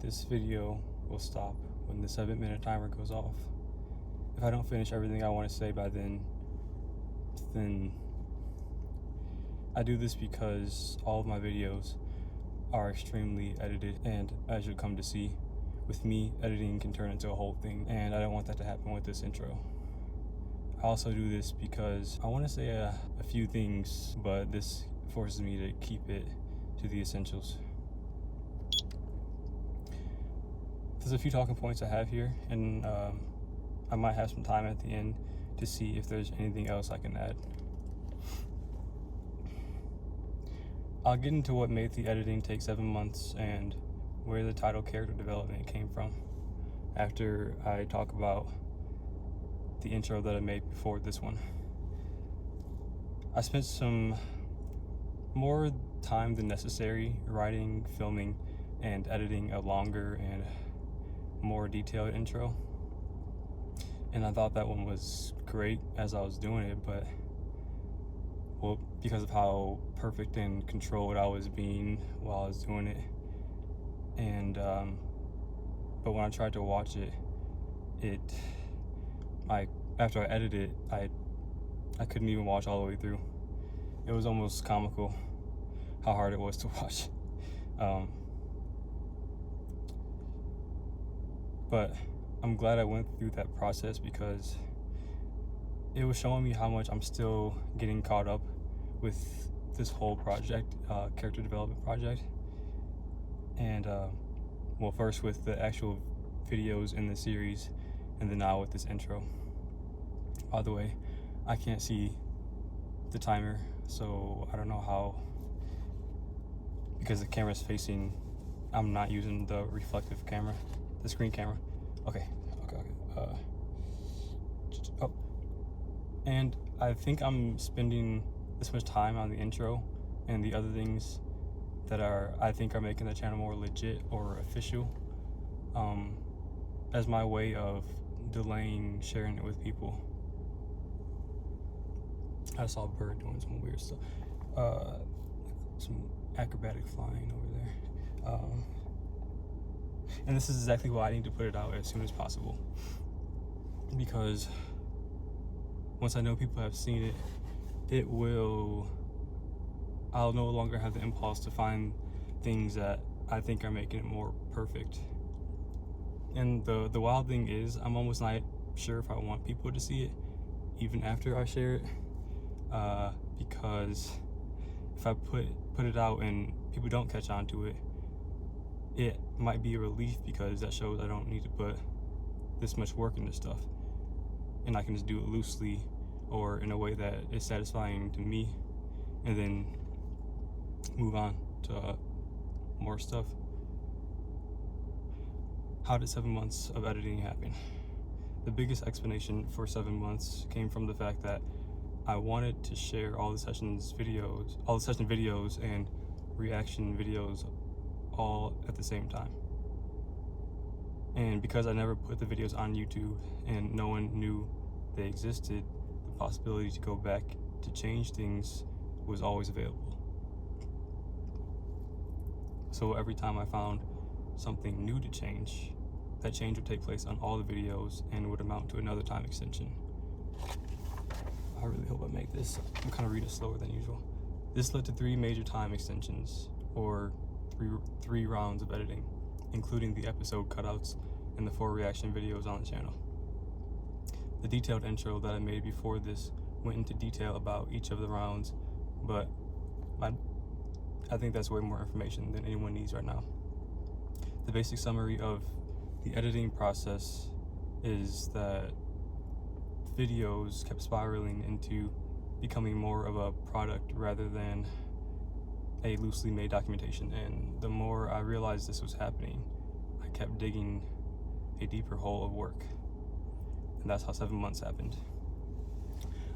this video will stop when the 7-minute timer goes off. If I don't finish everything I want to say by then I do this because all of my videos are extremely edited, and as you'll come to see, with me, editing can turn into a whole thing, and I don't want that to happen with this intro. I also do this because I want to say a few things, but this forces me to keep it to the essentials. There's a few talking points I have here, and I might have some time at the end to see if there's anything else I can add. I'll get into what made the editing take 7 months and where the title character development came from after I talk about the intro that I made before this one. I spent some more time than necessary writing, filming, and editing a longer and more detailed intro. And I thought that one was great as I was doing it, but because of how perfect and controlled I was being while I was doing it. And but when I tried to watch it, after I edited it, I couldn't even watch all the way through. It was almost comical how hard it was to watch. But I'm glad I went through that process because it was showing me how much I'm still getting caught up with this whole project, character development project. And first with the actual videos in the series, and then now with this intro. By the way, I can't see the timer, so I don't know how, because the camera's facing, I'm not using the reflective camera, the screen camera. Okay. And I think I'm spending this much time on the intro and the other things that I think are making the channel more legit or official, as my way of delaying sharing it with people. I saw a bird doing some weird stuff, some acrobatic flying over there, and this is exactly why I need to put it out as soon as possible, because once I know people have seen it, I'll no longer have the impulse to find things that I think are making it more perfect. And the wild thing is, I'm almost not sure if I want people to see it even after I share it, because if I put it out and people don't catch on to it, it might be a relief, because that shows I don't need to put this much work into stuff, and I can just do it loosely or in a way that is satisfying to me, and then move on to more stuff. How did 7 months of editing happen? The biggest explanation for 7 months came from the fact that I wanted to share all the session videos and reaction videos all at the same time. And because I never put the videos on YouTube and no one knew they existed, the possibility to go back to change things was always available. So every time I found something new to change, that change would take place on all the videos and would amount to another time extension. I really hope I make this. I'm kind of reading slower than usual. This led to 3 major time extensions, or three rounds of editing, including the episode cutouts and the 4 reaction videos on the channel. The detailed intro that I made before this went into detail about each of the rounds, but I think that's way more information than anyone needs right now. The basic summary of the editing process is that videos kept spiraling into becoming more of a product rather than a loosely made documentation, and the more I realized this was happening, I kept digging a deeper hole of work, and that's how 7 months happened.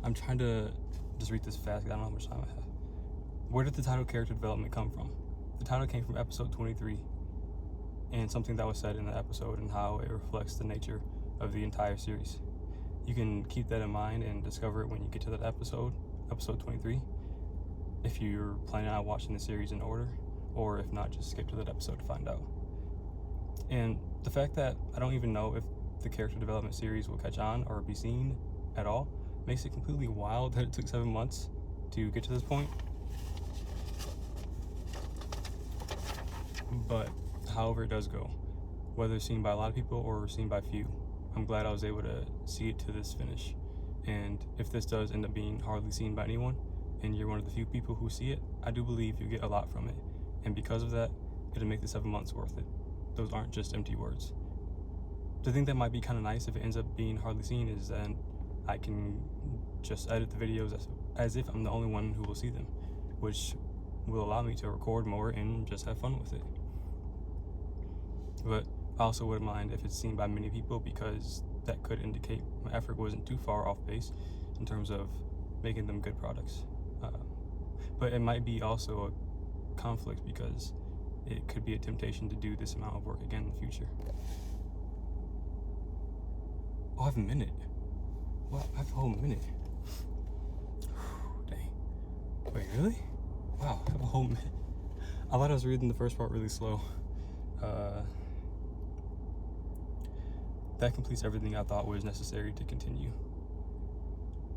I'm trying to just read this fast because I don't know how much time I have. Where did the title character development come from? The title came from episode 23, and something that was said in the episode and how it reflects the nature of the entire series. You can keep that in mind and discover it when you get to that episode 23, if you're planning on watching the series in order, or if not, just skip to that episode to find out. And the fact that I don't even know if the character development series will catch on or be seen at all makes it completely wild that it took 7 months to get to this point. But however it does go, whether it's seen by a lot of people or seen by few, I'm glad I was able to see it to this finish. And if this does end up being hardly seen by anyone, and you're one of the few people who see it, I do believe you get a lot from it. And because of that, it'll make the 7 months worth it. Those aren't just empty words. The thing that might be kind of nice if it ends up being hardly seen is that I can just edit the videos as if I'm the only one who will see them, which will allow me to record more and just have fun with it. But I also wouldn't mind if it's seen by many people, because that could indicate my effort wasn't too far off base in terms of making them good products. But it might be also a conflict, because it could be a temptation to do this amount of work again in the future. Oh, I have a minute. What? I have a whole minute. Dang. Wait, really? Wow, I have a whole minute. I thought I was reading the first part really slow. That completes everything I thought was necessary to continue.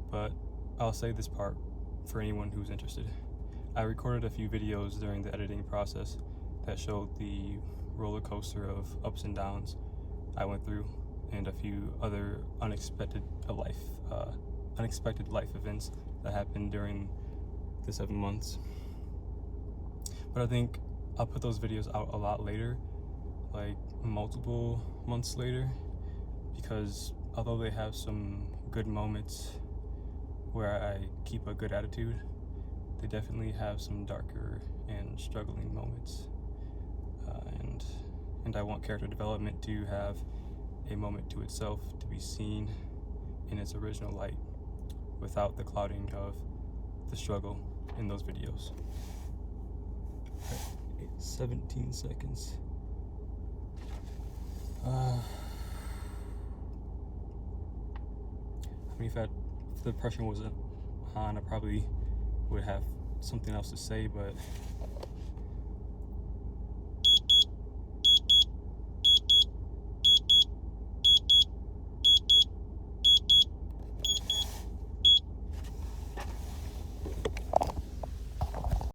But I'll say this part for anyone who's interested. I recorded a few videos during the editing process that showed the roller coaster of ups and downs I went through, and a few other unexpected life events that happened during the 7 months. But I think I'll put those videos out a lot later, like multiple months later, because although they have some good moments where I keep a good attitude, they definitely have some darker and struggling moments. And I want character development to have a moment to itself, to be seen in its original light, without the clouding of the struggle in those videos. 17 seconds. I mean, if the pressure wasn't on, I probably would have something else to say, but